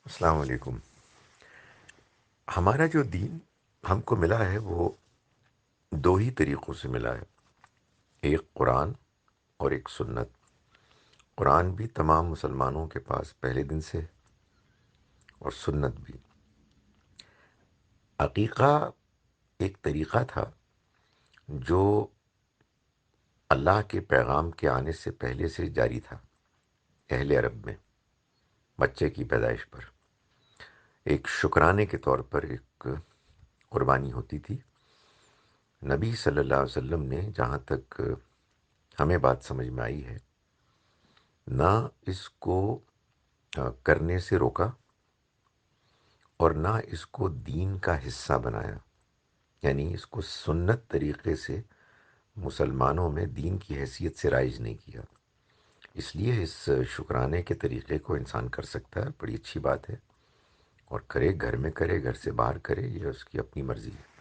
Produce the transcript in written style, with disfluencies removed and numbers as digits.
السلام علیکم۔ ہمارا جو دین ہم کو ملا ہے وہ دو ہی طریقوں سے ملا ہے، ایک قرآن اور ایک سنت۔ قرآن بھی تمام مسلمانوں کے پاس پہلے دن سے، اور سنت بھی۔ عقیقہ ایک طریقہ تھا جو اللہ کے پیغام کے آنے سے پہلے سے جاری تھا اہل عرب میں، بچے کی پیدائش پر ایک شکرانے کے طور پر ایک قربانی ہوتی تھی۔ نبی صلی اللہ علیہ وسلم نے جہاں تک ہمیں بات سمجھ میں آئی ہے، نہ اس کو کرنے سے روکا اور نہ اس کو دین کا حصہ بنایا، یعنی اس کو سنت طریقے سے مسلمانوں میں دین کی حیثیت سے رائج نہیں کیا۔ اس لیے اس شکرانے کے طریقے کو انسان کر سکتا ہے، بڑی اچھی بات ہے، اور کرے، گھر میں کرے، گھر سے باہر کرے، یہ اس کی اپنی مرضی ہے۔